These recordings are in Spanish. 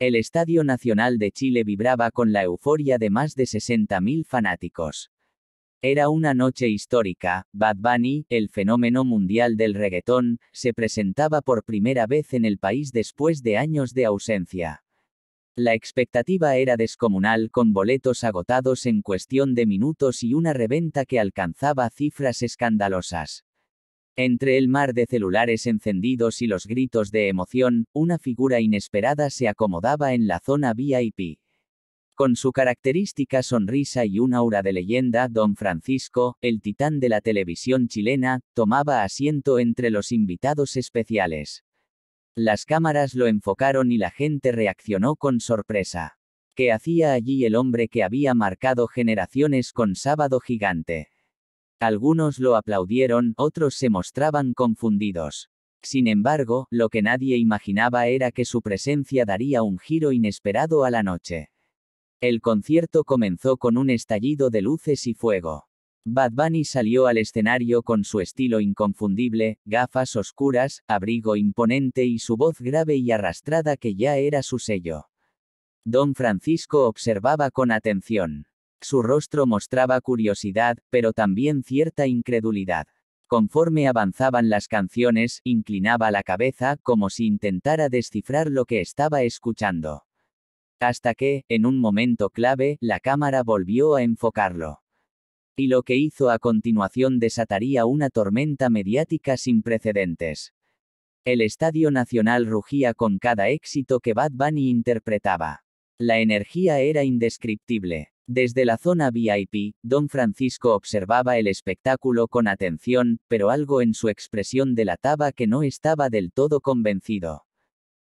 El Estadio Nacional de Chile vibraba con la euforia de más de 60.000 fanáticos. Era una noche histórica. Bad Bunny, el fenómeno mundial del reggaetón, se presentaba por primera vez en el país después de años de ausencia. La expectativa era descomunal, con boletos agotados en cuestión de minutos y una reventa que alcanzaba cifras escandalosas. Entre el mar de celulares encendidos y los gritos de emoción, una figura inesperada se acomodaba en la zona VIP. Con su característica sonrisa y un aura de leyenda, Don Francisco, el titán de la televisión chilena, tomaba asiento entre los invitados especiales. Las cámaras lo enfocaron y la gente reaccionó con sorpresa. ¿Qué hacía allí el hombre que había marcado generaciones con Sábado Gigante? Algunos lo aplaudieron, otros se mostraban confundidos. Sin embargo, lo que nadie imaginaba era que su presencia daría un giro inesperado a la noche. El concierto comenzó con un estallido de luces y fuego. Bad Bunny salió al escenario con su estilo inconfundible, gafas oscuras, abrigo imponente y su voz grave y arrastrada que ya era su sello. Don Francisco observaba con atención. Su rostro mostraba curiosidad, pero también cierta incredulidad. Conforme avanzaban las canciones, inclinaba la cabeza, como si intentara descifrar lo que estaba escuchando. Hasta que, en un momento clave, la cámara volvió a enfocarlo. Y lo que hizo a continuación desataría una tormenta mediática sin precedentes. El Estadio Nacional rugía con cada éxito que Bad Bunny interpretaba. La energía era indescriptible. Desde la zona VIP, Don Francisco observaba el espectáculo con atención, pero algo en su expresión delataba que no estaba del todo convencido.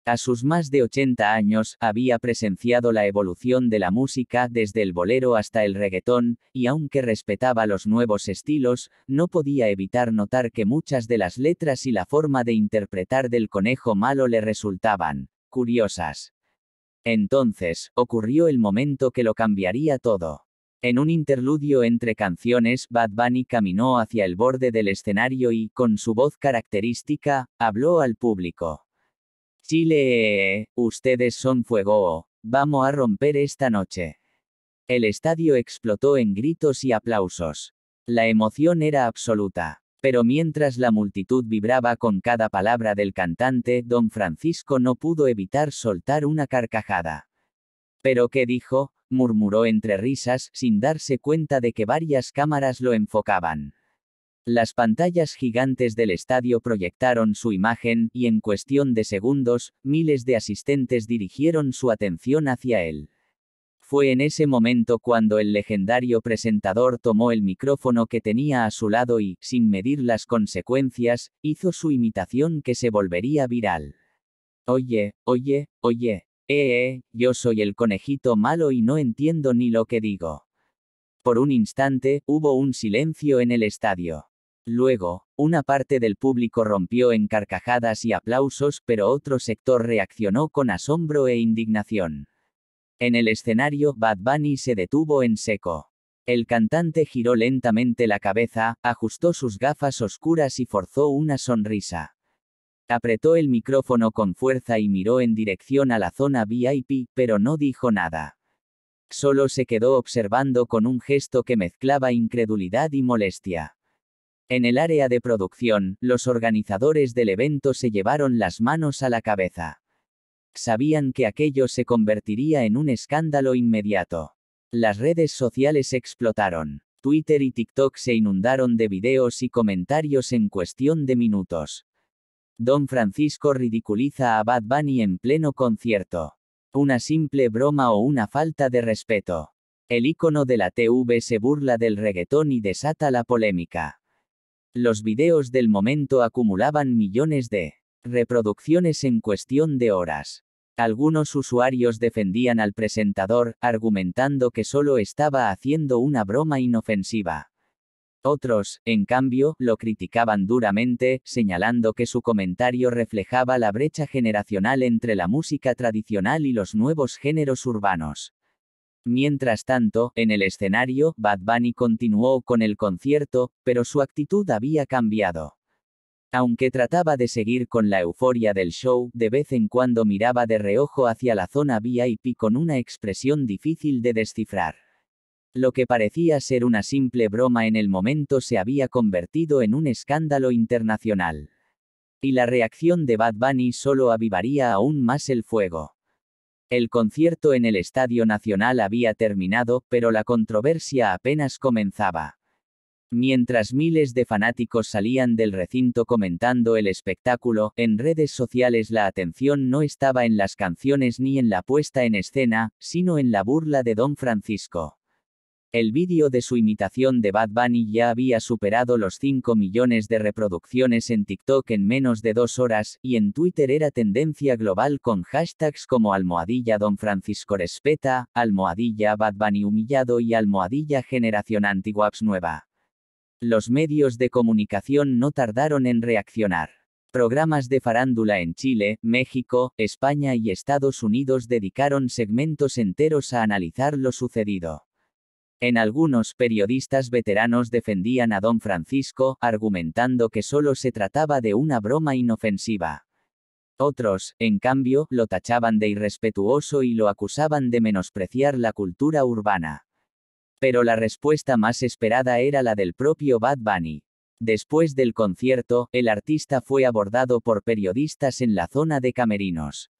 A sus más de 80 años, había presenciado la evolución de la música desde el bolero hasta el reggaetón, y aunque respetaba los nuevos estilos, no podía evitar notar que muchas de las letras y la forma de interpretar del Conejo Malo le resultaban curiosas. Entonces, ocurrió el momento que lo cambiaría todo. En un interludio entre canciones, Bad Bunny caminó hacia el borde del escenario y, con su voz característica, habló al público. Chile, ustedes son fuego, vamos a romper esta noche. El estadio explotó en gritos y aplausos. La emoción era absoluta. Pero mientras la multitud vibraba con cada palabra del cantante, Don Francisco no pudo evitar soltar una carcajada. ¿Pero qué dijo?, murmuró entre risas, sin darse cuenta de que varias cámaras lo enfocaban. Las pantallas gigantes del estadio proyectaron su imagen, y en cuestión de segundos, miles de asistentes dirigieron su atención hacia él. Fue en ese momento cuando el legendario presentador tomó el micrófono que tenía a su lado y, sin medir las consecuencias, hizo su imitación que se volvería viral. Oye, yo soy el conejito malo y no entiendo ni lo que digo. Por un instante, hubo un silencio en el estadio. Luego, una parte del público rompió en carcajadas y aplausos, pero otro sector reaccionó con asombro e indignación. En el escenario, Bad Bunny se detuvo en seco. El cantante giró lentamente la cabeza, ajustó sus gafas oscuras y forzó una sonrisa. Apretó el micrófono con fuerza y miró en dirección a la zona VIP, pero no dijo nada. Solo se quedó observando con un gesto que mezclaba incredulidad y molestia. En el área de producción, los organizadores del evento se llevaron las manos a la cabeza. Sabían que aquello se convertiría en un escándalo inmediato. Las redes sociales explotaron. Twitter y TikTok se inundaron de videos y comentarios en cuestión de minutos. Don Francisco ridiculiza a Bad Bunny en pleno concierto. Una simple broma o una falta de respeto. El ícono de la TV se burla del reggaetón y desata la polémica. Los videos del momento acumulaban millones de reproducciones en cuestión de horas. Algunos usuarios defendían al presentador, argumentando que solo estaba haciendo una broma inofensiva. Otros, en cambio, lo criticaban duramente, señalando que su comentario reflejaba la brecha generacional entre la música tradicional y los nuevos géneros urbanos. Mientras tanto, en el escenario, Bad Bunny continuó con el concierto, pero su actitud había cambiado. Aunque trataba de seguir con la euforia del show, de vez en cuando miraba de reojo hacia la zona VIP con una expresión difícil de descifrar. Lo que parecía ser una simple broma en el momento se había convertido en un escándalo internacional. Y la reacción de Bad Bunny solo avivaría aún más el fuego. El concierto en el Estadio Nacional había terminado, pero la controversia apenas comenzaba. Mientras miles de fanáticos salían del recinto comentando el espectáculo, en redes sociales la atención no estaba en las canciones ni en la puesta en escena, sino en la burla de Don Francisco. El vídeo de su imitación de Bad Bunny ya había superado los 5 millones de reproducciones en TikTok en menos de 2 horas, y en Twitter era tendencia global con hashtags como #Don Francisco respeta, #Bad Bunny humillado y #Generación Antiguaps nueva. Los medios de comunicación no tardaron en reaccionar. Programas de farándula en Chile, México, España y Estados Unidos dedicaron segmentos enteros a analizar lo sucedido. En algunos, periodistas veteranos defendían a Don Francisco, argumentando que solo se trataba de una broma inofensiva. Otros, en cambio, lo tachaban de irrespetuoso y lo acusaban de menospreciar la cultura urbana. Pero la respuesta más esperada era la del propio Bad Bunny. Después del concierto, el artista fue abordado por periodistas en la zona de camerinos.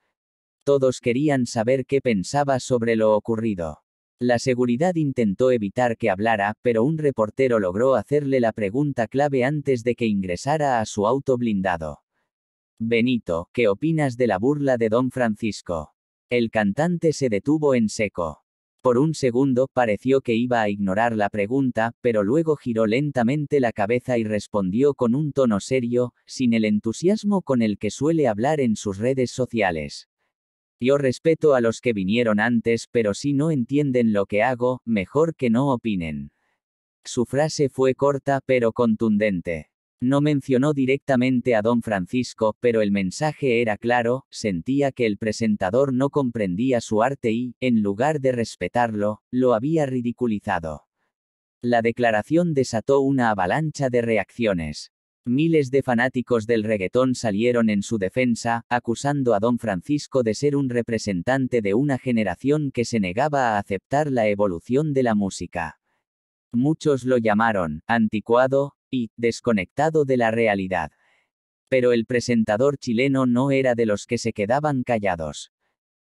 Todos querían saber qué pensaba sobre lo ocurrido. La seguridad intentó evitar que hablara, pero un reportero logró hacerle la pregunta clave antes de que ingresara a su auto blindado. Benito, ¿qué opinas de la burla de Don Francisco? El cantante se detuvo en seco. Por un segundo pareció que iba a ignorar la pregunta, pero luego giró lentamente la cabeza y respondió con un tono serio, sin el entusiasmo con el que suele hablar en sus redes sociales. Yo respeto a los que vinieron antes, pero si no entienden lo que hago, mejor que no opinen. Su frase fue corta pero contundente. No mencionó directamente a Don Francisco, pero el mensaje era claro, sentía que el presentador no comprendía su arte y, en lugar de respetarlo, lo había ridiculizado. La declaración desató una avalancha de reacciones. Miles de fanáticos del reggaetón salieron en su defensa, acusando a Don Francisco de ser un representante de una generación que se negaba a aceptar la evolución de la música. Muchos lo llamaron anticuado y desconectado de la realidad. Pero el presentador chileno no era de los que se quedaban callados.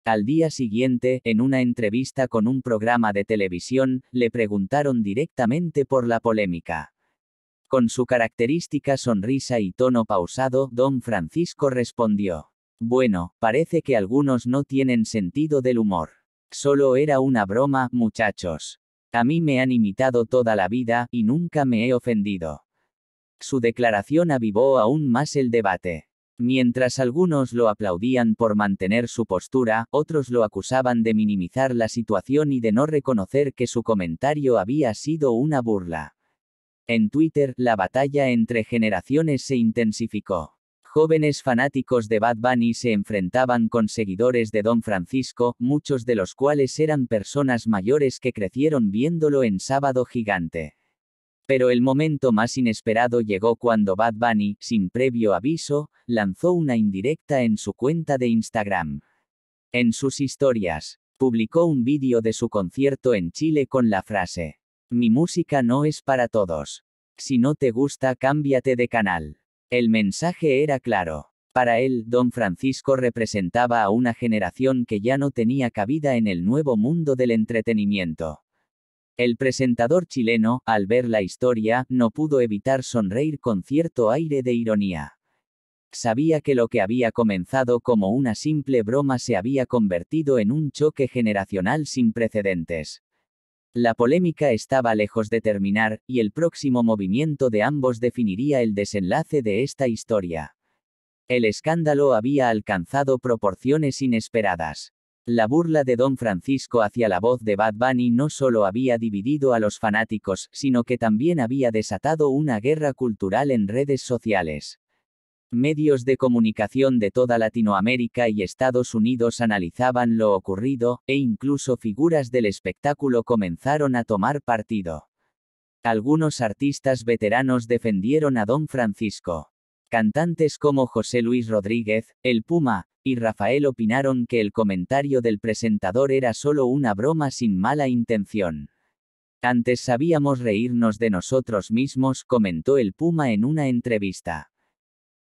Al día siguiente, en una entrevista con un programa de televisión, le preguntaron directamente por la polémica. Con su característica sonrisa y tono pausado, Don Francisco respondió: bueno, parece que algunos no tienen sentido del humor. Solo era una broma, muchachos. A mí me han imitado toda la vida, y nunca me he ofendido. Su declaración avivó aún más el debate. Mientras algunos lo aplaudían por mantener su postura, otros lo acusaban de minimizar la situación y de no reconocer que su comentario había sido una burla. En Twitter, la batalla entre generaciones se intensificó. Jóvenes fanáticos de Bad Bunny se enfrentaban con seguidores de Don Francisco, muchos de los cuales eran personas mayores que crecieron viéndolo en Sábado Gigante. Pero el momento más inesperado llegó cuando Bad Bunny, sin previo aviso, lanzó una indirecta en su cuenta de Instagram. En sus historias, publicó un vídeo de su concierto en Chile con la frase: mi música no es para todos. Si no te gusta, cámbiate de canal. El mensaje era claro. Para él, Don Francisco representaba a una generación que ya no tenía cabida en el nuevo mundo del entretenimiento. El presentador chileno, al ver la historia, no pudo evitar sonreír con cierto aire de ironía. Sabía que lo que había comenzado como una simple broma se había convertido en un choque generacional sin precedentes. La polémica estaba lejos de terminar, y el próximo movimiento de ambos definiría el desenlace de esta historia. El escándalo había alcanzado proporciones inesperadas. La burla de Don Francisco hacia la voz de Bad Bunny no solo había dividido a los fanáticos, sino que también había desatado una guerra cultural en redes sociales. Medios de comunicación de toda Latinoamérica y Estados Unidos analizaban lo ocurrido, e incluso figuras del espectáculo comenzaron a tomar partido. Algunos artistas veteranos defendieron a Don Francisco. Cantantes como José Luis Rodríguez, El Puma, y Rafael opinaron que el comentario del presentador era solo una broma sin mala intención. Antes sabíamos reírnos de nosotros mismos, comentó El Puma en una entrevista.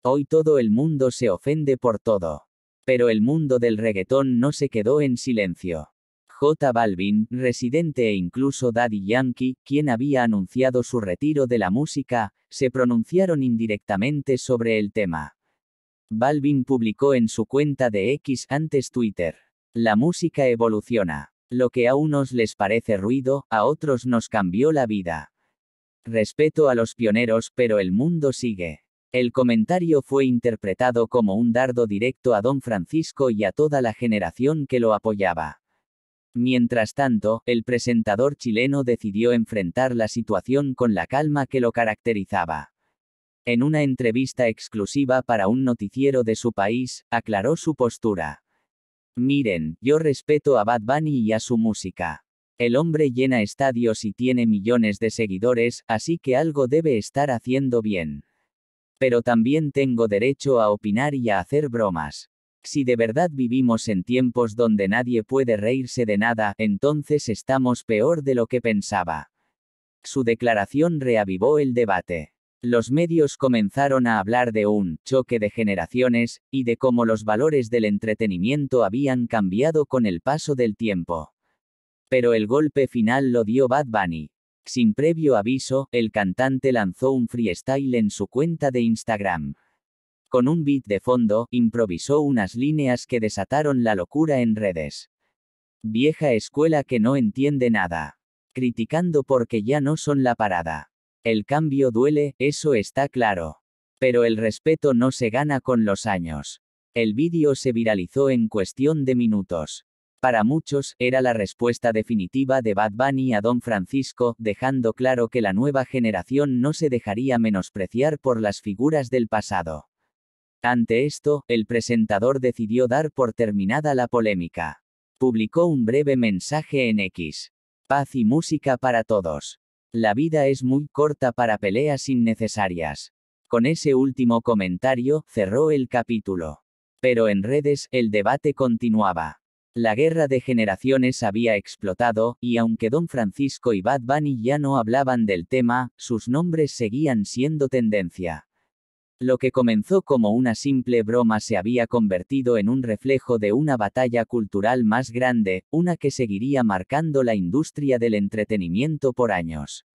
Hoy todo el mundo se ofende por todo. Pero el mundo del reggaetón no se quedó en silencio. J Balvin, Residente e incluso Daddy Yankee, quien había anunciado su retiro de la música, se pronunciaron indirectamente sobre el tema. Balvin publicó en su cuenta de X, antes Twitter: "La música evoluciona. Lo que a unos les parece ruido, a otros nos cambió la vida. Respeto a los pioneros, pero el mundo sigue". El comentario fue interpretado como un dardo directo a Don Francisco y a toda la generación que lo apoyaba. Mientras tanto, el presentador chileno decidió enfrentar la situación con la calma que lo caracterizaba. En una entrevista exclusiva para un noticiero de su país, aclaró su postura. "Miren, yo respeto a Bad Bunny y a su música. El hombre llena estadios y tiene millones de seguidores, así que algo debe estar haciendo bien. Pero también tengo derecho a opinar y a hacer bromas. Si de verdad vivimos en tiempos donde nadie puede reírse de nada, entonces estamos peor de lo que pensaba". Su declaración reavivó el debate. Los medios comenzaron a hablar de un choque de generaciones, y de cómo los valores del entretenimiento habían cambiado con el paso del tiempo. Pero el golpe final lo dio Bad Bunny. Sin previo aviso, el cantante lanzó un freestyle en su cuenta de Instagram. Con un beat de fondo, improvisó unas líneas que desataron la locura en redes. "Vieja escuela que no entiende nada. Criticando porque ya no son la parada. El cambio duele, eso está claro. Pero el respeto no se gana con los años". El vídeo se viralizó en cuestión de minutos. Para muchos, era la respuesta definitiva de Bad Bunny a Don Francisco, dejando claro que la nueva generación no se dejaría menospreciar por las figuras del pasado. Ante esto, el presentador decidió dar por terminada la polémica. Publicó un breve mensaje en X: "Paz y música para todos. La vida es muy corta para peleas innecesarias". Con ese último comentario, cerró el capítulo. Pero en redes, el debate continuaba. La guerra de generaciones había explotado, y aunque Don Francisco y Bad Bunny ya no hablaban del tema, sus nombres seguían siendo tendencia. Lo que comenzó como una simple broma se había convertido en un reflejo de una batalla cultural más grande, una que seguiría marcando la industria del entretenimiento por años.